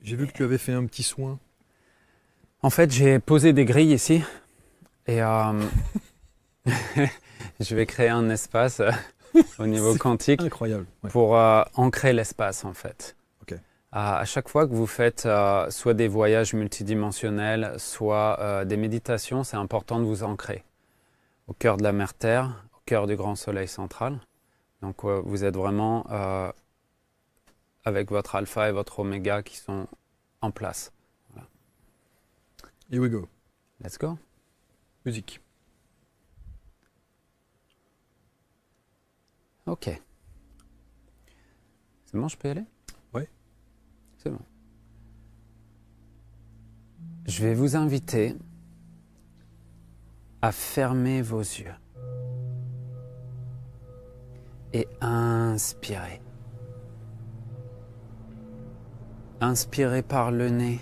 J'ai vu que tu avais fait un petit soin. En fait, j'ai posé des grilles ici et je vais créer un espace au niveau C'est quantique incroyable. Ouais. pour ancrer l'espace en fait. Ok. À chaque fois que vous faites soit des voyages multidimensionnels, soit des méditations, c'est important de vous ancrer au cœur de la mer Terre, au cœur du grand soleil central. Donc vous êtes vraiment avec votre alpha et votre oméga qui sont en place. Voilà. Here we go. Let's go. Musique. Ok. C'est bon, je peux y aller? Ouais. C'est bon. Je vais vous inviter à fermer vos yeux et inspirer. Inspirez par le nez.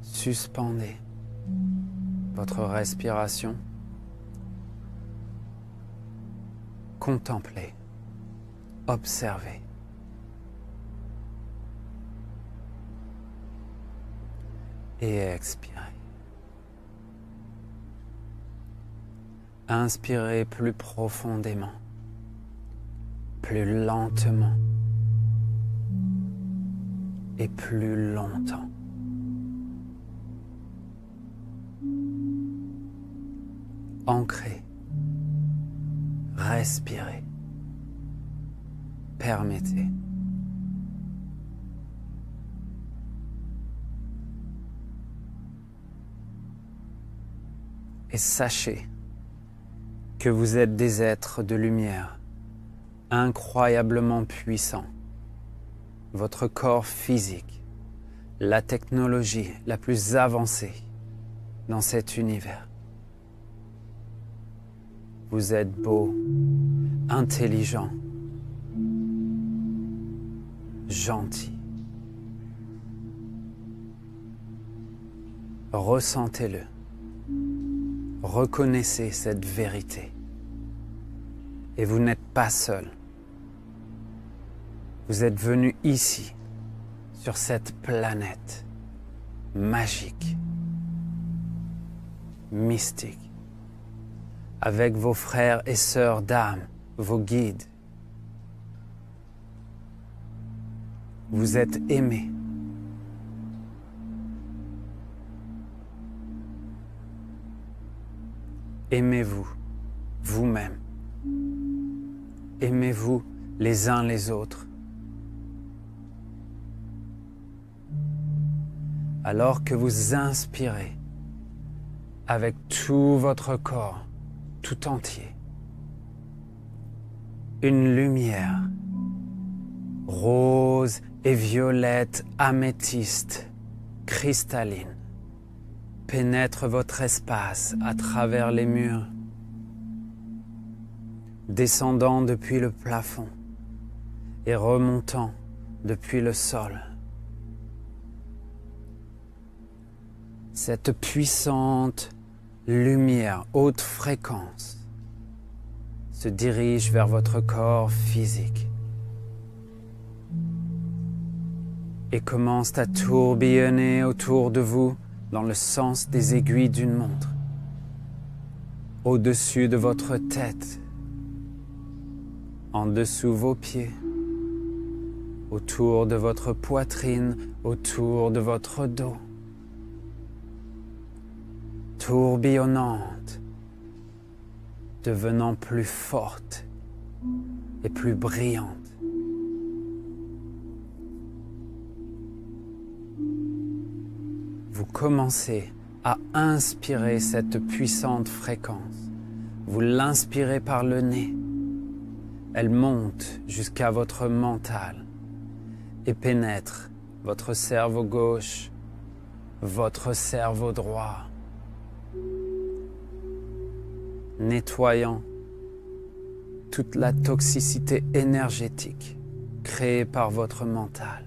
Suspendez votre respiration. Contemplez. Observez. Et expirez. Inspirez plus profondément, plus lentement et plus longtemps. Ancrez, respirez, permettez. Et sachez que vous êtes des êtres de lumière incroyablement puissants. Votre corps physique, la technologie la plus avancée dans cet univers. Vous êtes beau, intelligent, gentil. Ressentez-le. Reconnaissez cette vérité. Et vous n'êtes pas seul. Vous êtes venu ici, sur cette planète magique, mystique, avec vos frères et sœurs d'âme, vos guides. Vous êtes aimés. Aimez-vous, vous-même. Aimez-vous les uns les autres. Alors que vous inspirez avec tout votre corps, tout entier, une lumière rose et violette améthyste, cristalline, pénètre votre espace à travers les murs, descendant depuis le plafond et remontant depuis le sol. Cette puissante lumière haute fréquence se dirige vers votre corps physique et commence à tourbillonner autour de vous dans le sens des aiguilles d'une montre, au-dessus de votre tête, en dessous vos pieds, autour de votre poitrine, autour de votre dos, tourbillonnante, devenant plus forte et plus brillante. Vous commencez à inspirer cette puissante fréquence. Vous l'inspirez par le nez. Elle monte jusqu'à votre mental et pénètre votre cerveau gauche, votre cerveau droit, nettoyant toute la toxicité énergétique créée par votre mental.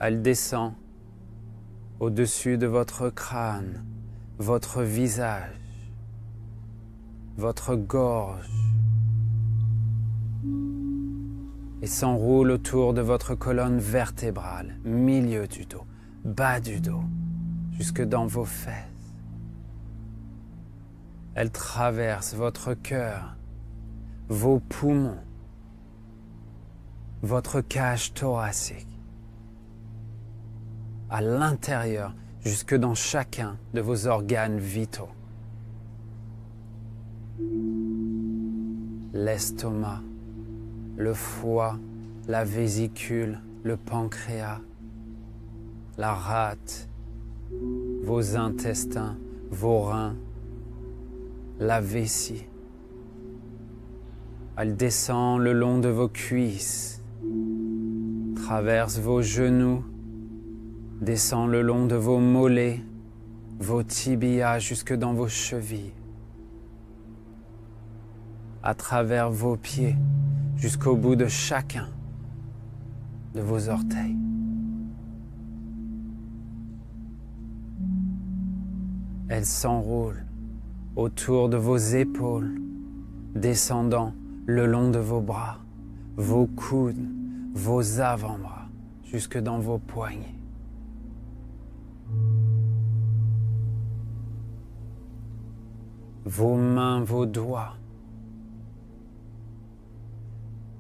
Elle descend au-dessus de votre crâne votre visage, votre gorge et s'enroule autour de votre colonne vertébrale, milieu du dos, bas du dos, jusque dans vos fesses. Elle traverse votre cœur, vos poumons, votre cage thoracique, à l'intérieur, jusque dans chacun de vos organes vitaux. L'estomac, le foie, la vésicule, le pancréas, la rate, vos intestins, vos reins, la vessie. Elle descend le long de vos cuisses, traverse vos genoux, descend le long de vos mollets, vos tibias jusque dans vos chevilles, à travers vos pieds jusqu'au bout de chacun de vos orteils. Elle s'enroule autour de vos épaules, descendant le long de vos bras, vos coudes, vos avant-bras, jusque dans vos poignets. Vos mains, vos doigts.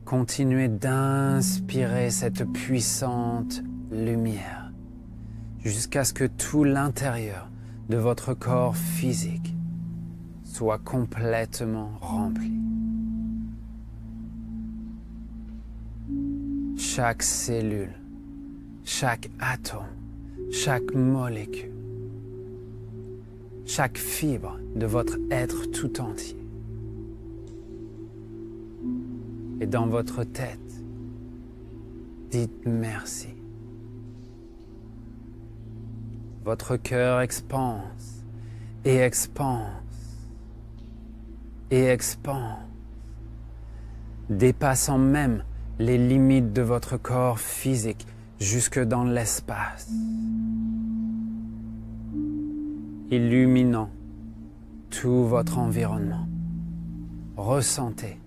Continuez d'inspirer cette puissante lumière jusqu'à ce que tout l'intérieur de votre corps physique soit complètement rempli. Chaque cellule, chaque atome, chaque molécule, chaque fibre de votre être tout entier. Et dans votre tête, dites merci. Votre cœur expanse et expanse et expanse, dépassant même les limites de votre corps physique jusque dans l'espace, illuminant tout votre environnement. Ressentez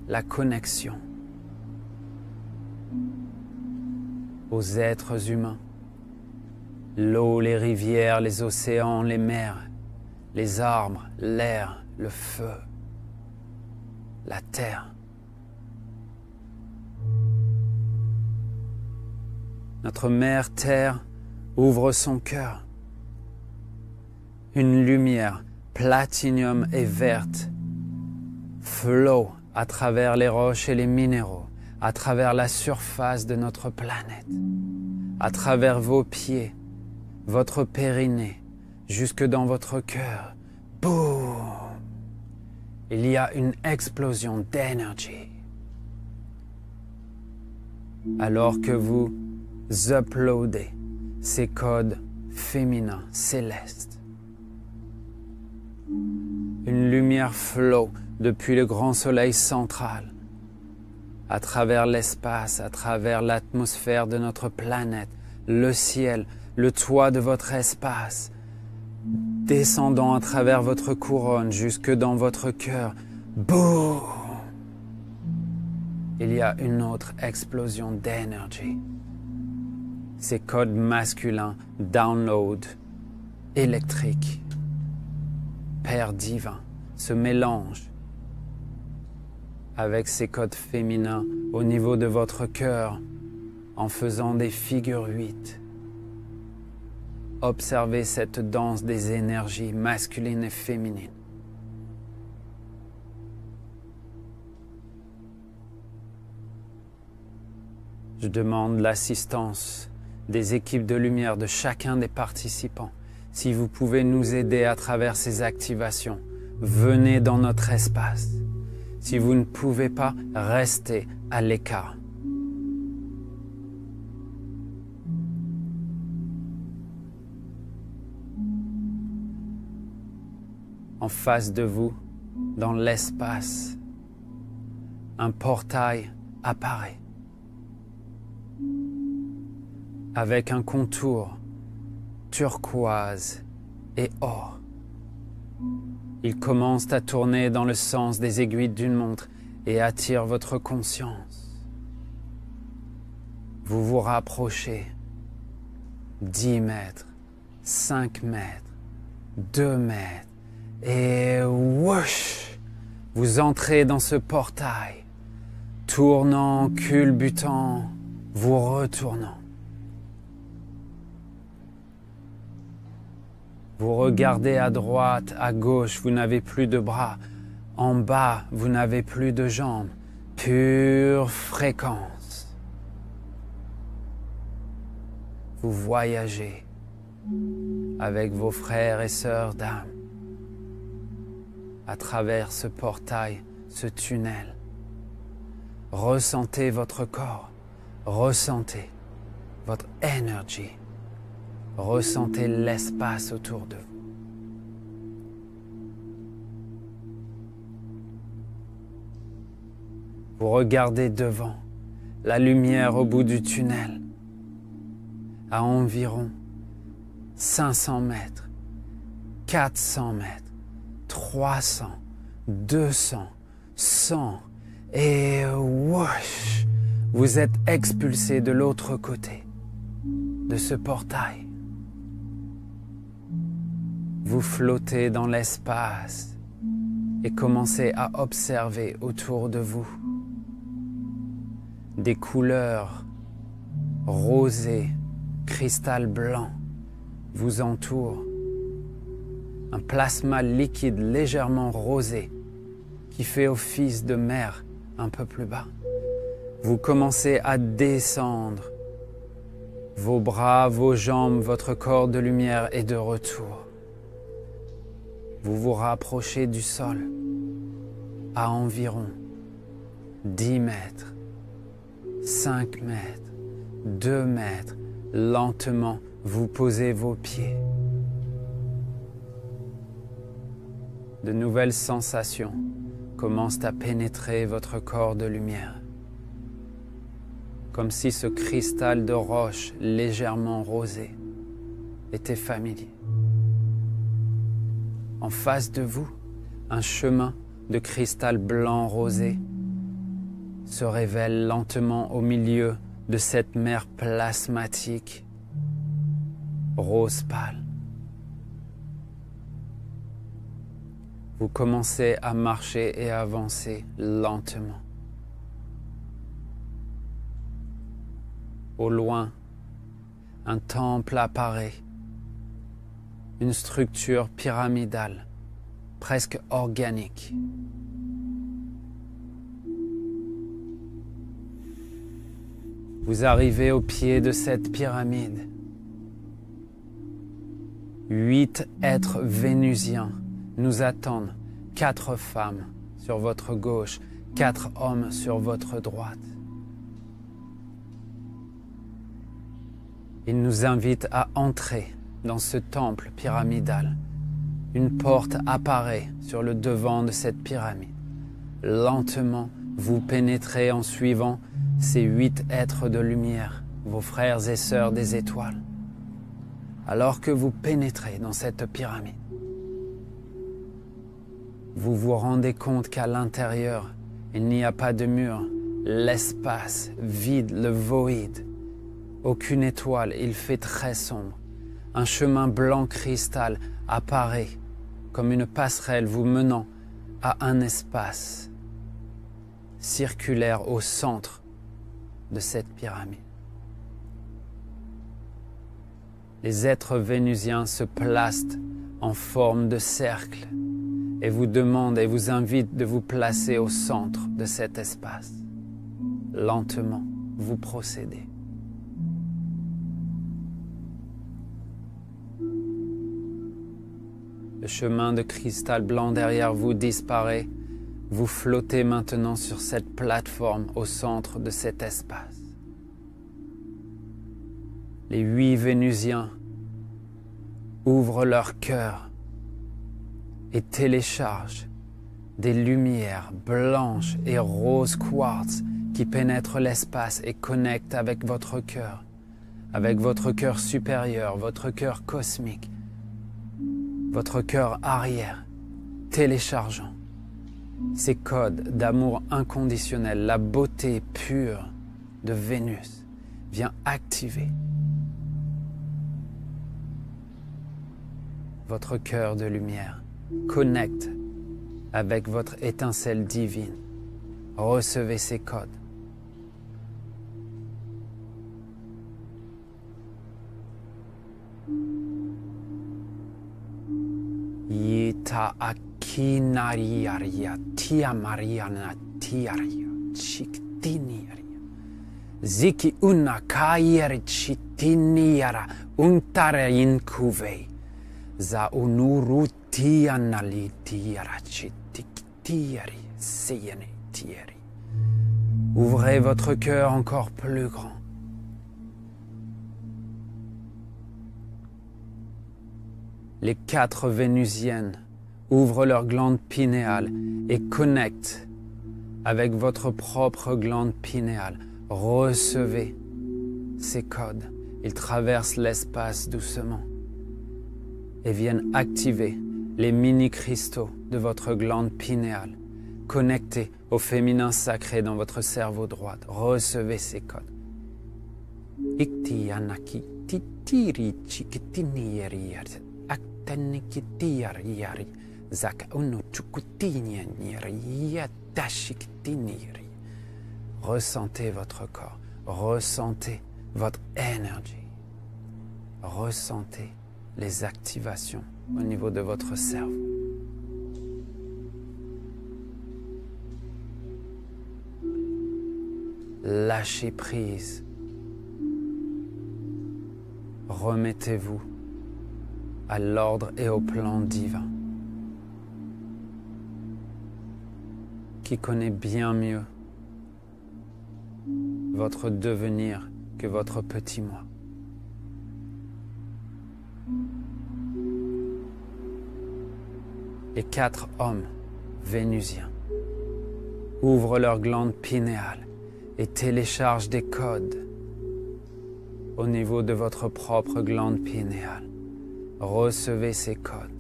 la connexion aux êtres humains, l'eau, les rivières, les océans, les mers, les arbres, l'air, le feu, la terre. Notre mère Terre ouvre son cœur. Une lumière platinium et verte flot à travers les roches et les minéraux, à travers la surface de notre planète, à travers vos pieds, votre périnée, jusque dans votre cœur. Boum! Il y a une explosion d'énergie. Alors que vous uploadez ces codes féminins célestes, une lumière flot depuis le grand soleil central, à travers l'espace, à travers l'atmosphère de notre planète, le ciel, le toit de votre espace, descendant à travers votre couronne jusque dans votre cœur. Boum! Il y a une autre explosion d'énergie. Ces codes masculins, download, électriques, Père divin, se mélangent avec ces codes féminins au niveau de votre cœur en faisant des figures 8. Observez cette danse des énergies masculines et féminines. Je demande l'assistance des équipes de lumière de chacun des participants. Si vous pouvez nous aider à travers ces activations, venez dans notre espace. Si vous ne pouvez pas, restez à l'écart. En face de vous, dans l'espace, un portail apparaît avec un contour turquoise et or. Ils commencent à tourner dans le sens des aiguilles d'une montre et attirent votre conscience. Vous vous rapprochez. 10 mètres, 5 mètres, 2 mètres, et whoosh, vous entrez dans ce portail, tournant, culbutant, vous retournant. Vous regardez à droite, à gauche, vous n'avez plus de bras. En bas, vous n'avez plus de jambes. Pure fréquence. Vous voyagez avec vos frères et sœurs d'âme à travers ce portail, ce tunnel. Ressentez votre corps, ressentez votre énergie. Ressentez l'espace autour de vous. Vous regardez devant, la lumière au bout du tunnel, à environ 500 mètres, 400 mètres, 300, 200, 100, et whoosh, vous êtes expulsé de l'autre côté de ce portail. Vous flottez dans l'espace et commencez à observer autour de vous des couleurs rosées, cristal blanc vous entourent. Un plasma liquide légèrement rosé qui fait office de mer un peu plus bas. Vous commencez à descendre. Vos bras, vos jambes, votre corps de lumière est de retour. Vous vous rapprochez du sol à environ 10 mètres, 5 mètres, 2 mètres. Lentement, vous posez vos pieds. De nouvelles sensations commencent à pénétrer votre corps de lumière. Comme si ce cristal de roche légèrement rosé était familier. En face de vous, un chemin de cristal blanc rosé se révèle lentement au milieu de cette mer plasmatique rose pâle. Vous commencez à marcher et à avancer lentement. Au loin, un temple apparaît. Une structure pyramidale, presque organique. Vous arrivez au pied de cette pyramide. 8 êtres vénusiens nous attendent. 4 femmes sur votre gauche, 4 hommes sur votre droite. Ils nous invitent à entrer dans ce temple pyramidal. Une porte apparaît sur le devant de cette pyramide. Lentement, vous pénétrez en suivant ces 8 êtres de lumière, vos frères et sœurs des étoiles. Alors que vous pénétrez dans cette pyramide, vous vous rendez compte qu'à l'intérieur, il n'y a pas de mur, l'espace vide, le voïde. Aucune étoile, il fait très sombre. Un chemin blanc cristal apparaît comme une passerelle vous menant à un espace circulaire au centre de cette pyramide. Les êtres vénusiens se placent en forme de cercle et vous demandent et vous invitent de vous placer au centre de cet espace. Lentement, vous procédez. Le chemin de cristal blanc derrière vous disparaît. Vous flottez maintenant sur cette plateforme au centre de cet espace. Les 8 Vénusiens ouvrent leur cœur et téléchargent des lumières blanches et roses quartz qui pénètrent l'espace et connectent avec votre cœur, avec votre cœur supérieur, votre cœur cosmique, votre cœur arrière, téléchargeant ces codes d'amour inconditionnel, la beauté pure de Vénus vient activer votre cœur de lumière, connecte avec votre étincelle divine. Recevez ces codes. Yita akinariaria tia mariana tiaria chiktiniaria ziki una kaieri chitiniara untare incuve za unuru tianali tiara chitiktiari seyene tieri. Ouvrez votre cœur encore plus grand. Les 4 vénusiennes ouvrent leur glande pinéale et connectent avec votre propre glande pinéale. Recevez ces codes. Ils traversent l'espace doucement et viennent activer les mini-cristaux de votre glande pinéale, connectés au féminin sacré dans votre cerveau droit. Recevez ces codes. Iktiyanaki titiri chikitinieri aktanikitiari zaka unu chukutinieri yatashiktiniri. Ressentez votre corps, ressentez votre énergie, ressentez les activations au niveau de votre cerveau. Lâchez prise. Remettez-vous à l'ordre et au plan divin, qui connaît bien mieux votre devenir que votre petit moi. Les 4 hommes vénusiens ouvrent leur glande pinéale et téléchargent des codes au niveau de votre propre glande pinéale. Recevez ces codes.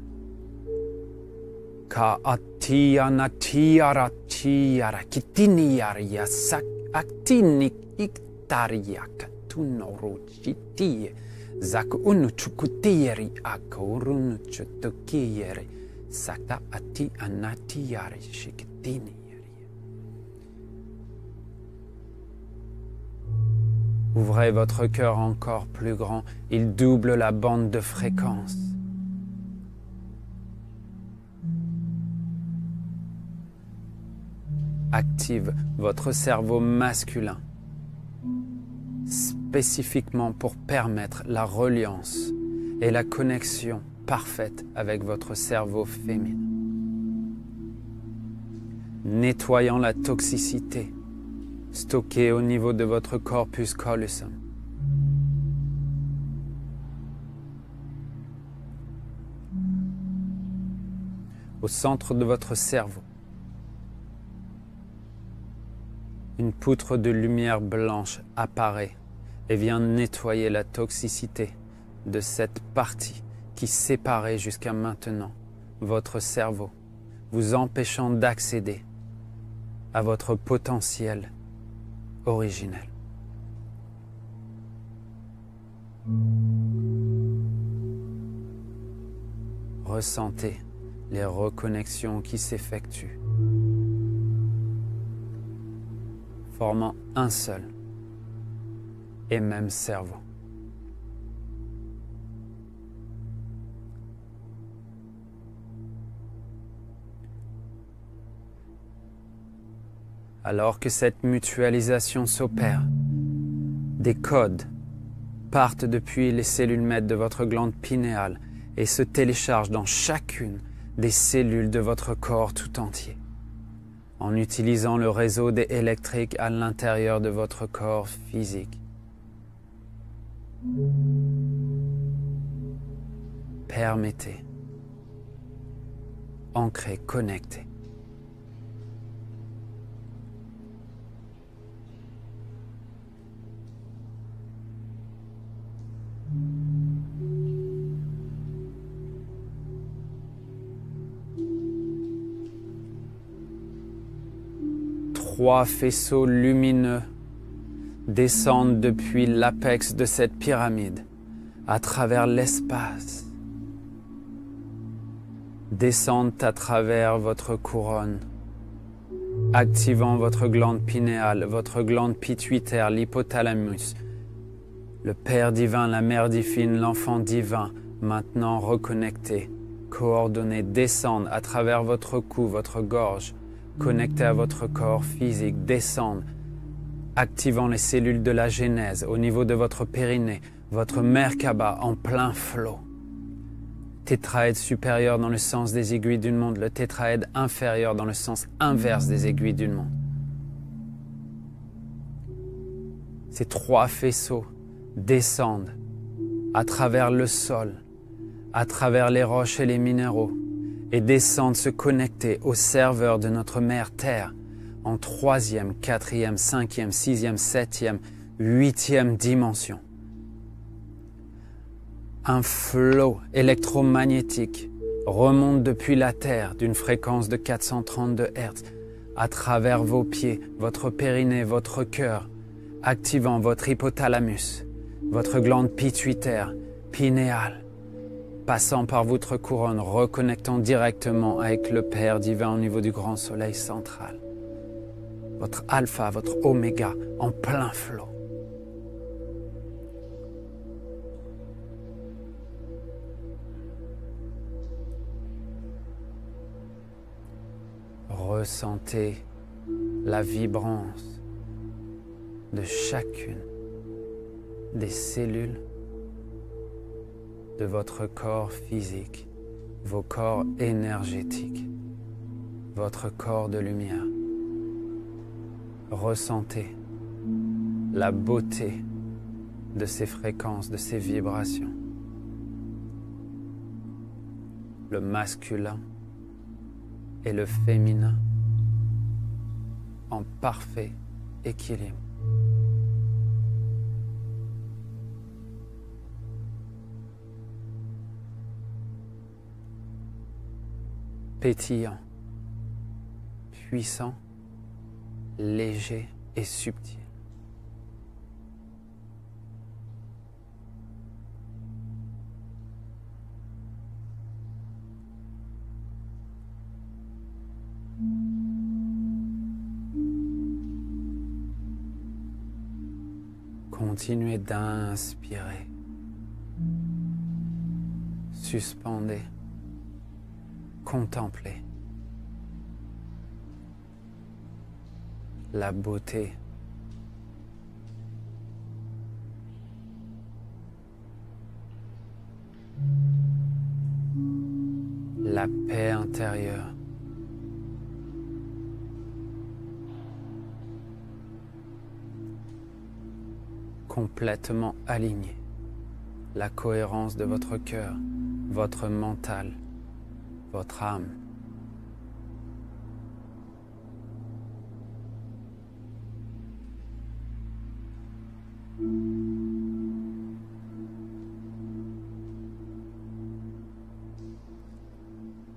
Ka atiana tiara tiara kitiniaria sak actini iktaria katunoru chitie zak unu chukutieri akorunu chutukieri sakta ati anatiari shikitinieri. Ouvrez votre cœur encore plus grand, il double la bande de fréquence. Active votre cerveau masculin, spécifiquement pour permettre la reliance et la connexion parfaite avec votre cerveau féminin. Nettoyant la toxicité stockée au niveau de votre corpus callosum. Au centre de votre cerveau, une poutre de lumière blanche apparaît et vient nettoyer la toxicité de cette partie qui séparait jusqu'à maintenant votre cerveau, vous empêchant d'accéder à votre potentiel originel. Ressentez les reconnexions qui s'effectuent, formant un seul et même cerveau. Alors que cette mutualisation s'opère, des codes partent depuis les cellules mères de votre glande pinéale et se téléchargent dans chacune des cellules de votre corps tout entier, en utilisant le réseau des électriques à l'intérieur de votre corps physique. Permettez, ancrez, connectez. 3 faisceaux lumineux descendent depuis l'apex de cette pyramide à travers l'espace, descendent à travers votre couronne, activant votre glande pinéale, votre glande pituitaire, l'hypothalamus, le Père divin, la Mère divine, l'Enfant divin, maintenant reconnectés, coordonnés, descendent à travers votre cou, votre gorge, connectés à votre corps physique, descendent, activant les cellules de la genèse au niveau de votre périnée, votre Merkaba en plein flot. Tétraède supérieur dans le sens des aiguilles d'une montre, le tétraède inférieur dans le sens inverse des aiguilles d'une montre. Ces 3 faisceaux descendent à travers le sol, à travers les roches et les minéraux, et descendent se connecter au serveur de notre Mère Terre en 3e, 4e, 5e, 6e, 7e, 8e dimension. Un flot électromagnétique remonte depuis la Terre d'une fréquence de 432 Hz à travers vos pieds, votre périnée, votre cœur, activant votre hypothalamus, votre glande pituitaire, pinéale, passant par votre couronne, reconnectant directement avec le Père divin au niveau du grand soleil central. Votre alpha, votre oméga en plein flot. Ressentez la vibrance de chacune des cellules de votre corps physique, vos corps énergétiques, votre corps de lumière. Ressentez la beauté de ces fréquences, de ces vibrations. Le masculin et le féminin en parfait équilibre. Pétillant, puissant, léger et subtil. Continuez d'inspirer. Suspendez. Contemplez la beauté, la paix intérieure, complètement alignée, la cohérence de votre cœur, votre mental, votre âme.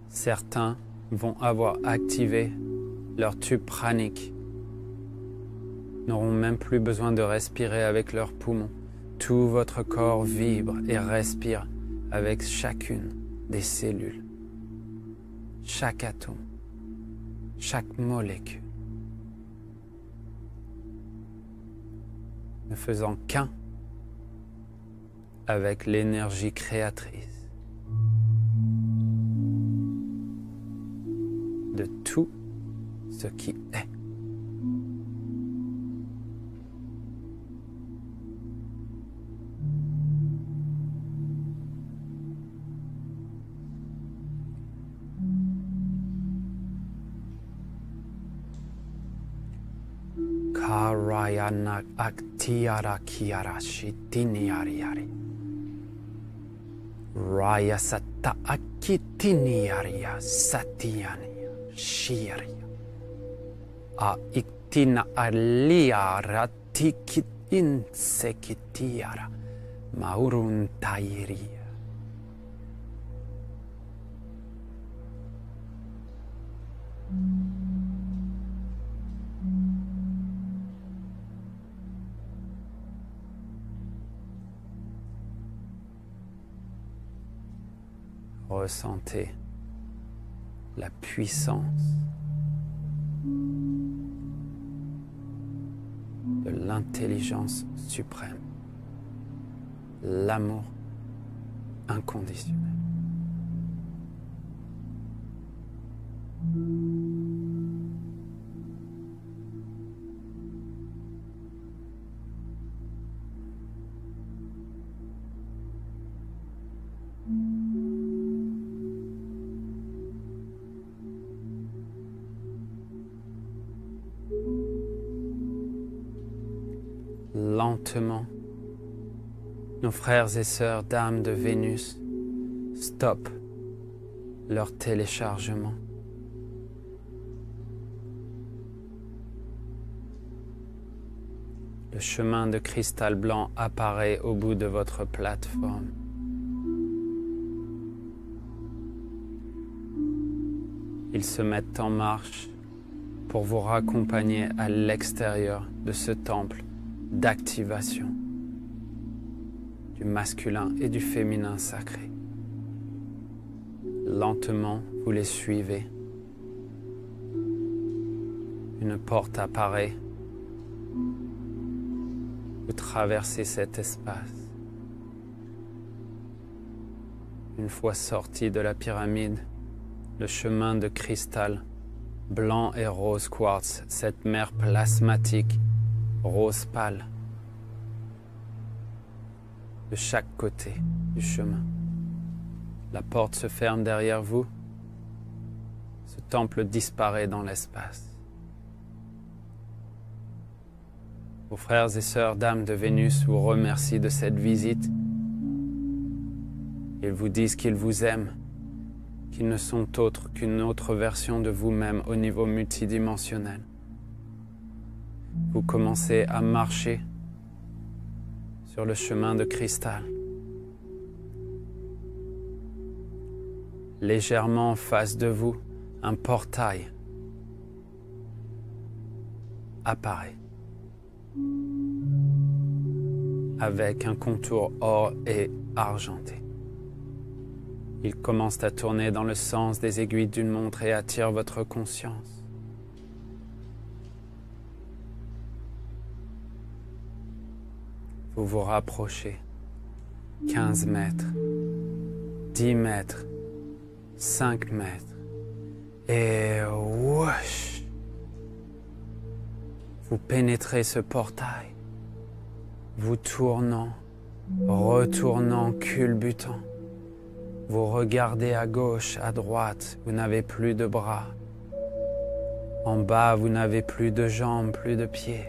Certains vont avoir activé leur tube pranique, n'auront même plus besoin de respirer avec leurs poumons. Tout votre corps vibre et respire avec chacune des cellules, chaque atome, chaque molécule, ne faisant qu'un avec l'énergie créatrice de tout ce qui est. Karayana aktiara kiara shitini ariari. Raya satta akitini aria satiania shiria. A iktina aliara tikitin sekitiara maurun tairia. Ressentez la puissance de l'intelligence suprême, l'amour inconditionnel. Lentement, nos frères et sœurs d'âme de Vénus stoppent leur téléchargement. Le chemin de cristal blanc apparaît au bout de votre plateforme. Ils se mettent en marche pour vous raccompagner à l'extérieur de ce temple d'activation du masculin et du féminin sacré. Lentement, vous les suivez. Une porte apparaît. Vous traversez cet espace. Une fois sorti de la pyramide, le chemin de cristal blanc et rose quartz, cette mer plasmatique rose pâle, de chaque côté du chemin. La porte se ferme derrière vous. Ce temple disparaît dans l'espace. Vos frères et sœurs d'âme de Vénus vous remercient de cette visite. Ils vous disent qu'ils vous aiment, qu'ils ne sont autres qu'une autre version de vous-même au niveau multidimensionnel. Vous commencez à marcher sur le chemin de cristal. Légèrement en face de vous, un portail apparaît avec un contour or et argenté. Il commence à tourner dans le sens des aiguilles d'une montre et attire votre conscience. Vous vous rapprochez. 15 mètres, 10 mètres, 5 mètres. Et whoosh! Vous pénétrez ce portail. Vous tournant, retournant, culbutant. Vous regardez à gauche, à droite, vous n'avez plus de bras. En bas, vous n'avez plus de jambes, plus de pieds.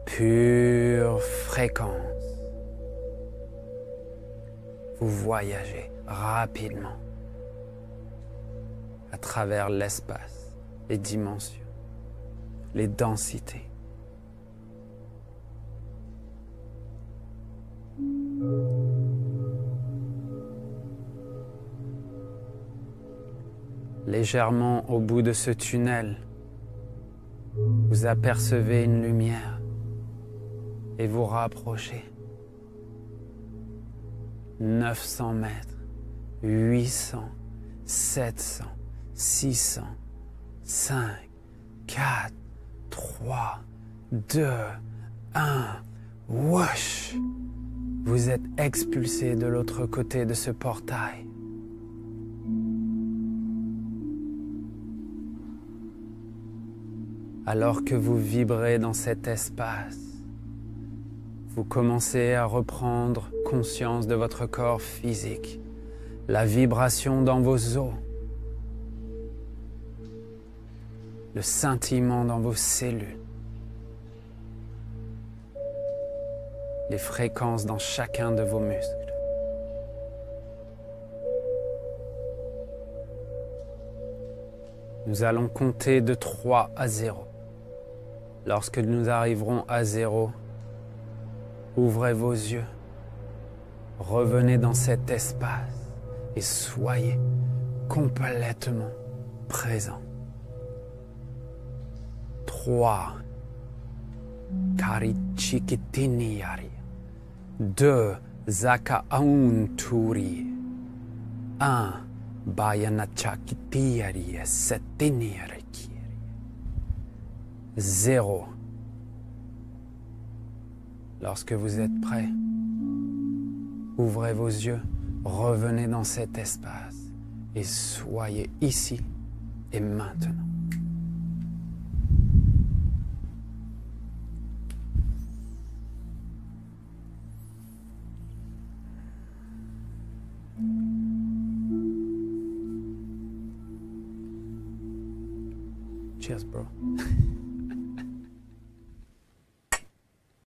Pure fréquence. Vous voyagez rapidement à travers l'espace, les dimensions, les densités. Légèrement au bout de ce tunnel, vous apercevez une lumière et vous rapprochez. 900 mètres, 800, 700, 600, 5, 4, 3, 2, 1, whoosh! Vous êtes expulsé de l'autre côté de ce portail. Alors que vous vibrez dans cet espace, vous commencez à reprendre conscience de votre corps physique, la vibration dans vos os, le scintillement dans vos cellules, les fréquences dans chacun de vos muscles. Nous allons compter de 3 à 0. Lorsque nous arriverons à 0, ouvrez vos yeux, revenez dans cet espace et soyez complètement présent. 3. Karichikitiniari. 2. Zakaunturi. 1. Bayanachakitiari setiniariki. 0. Lorsque vous êtes prêt, ouvrez vos yeux, revenez dans cet espace et soyez ici et maintenant. Cheers, bro.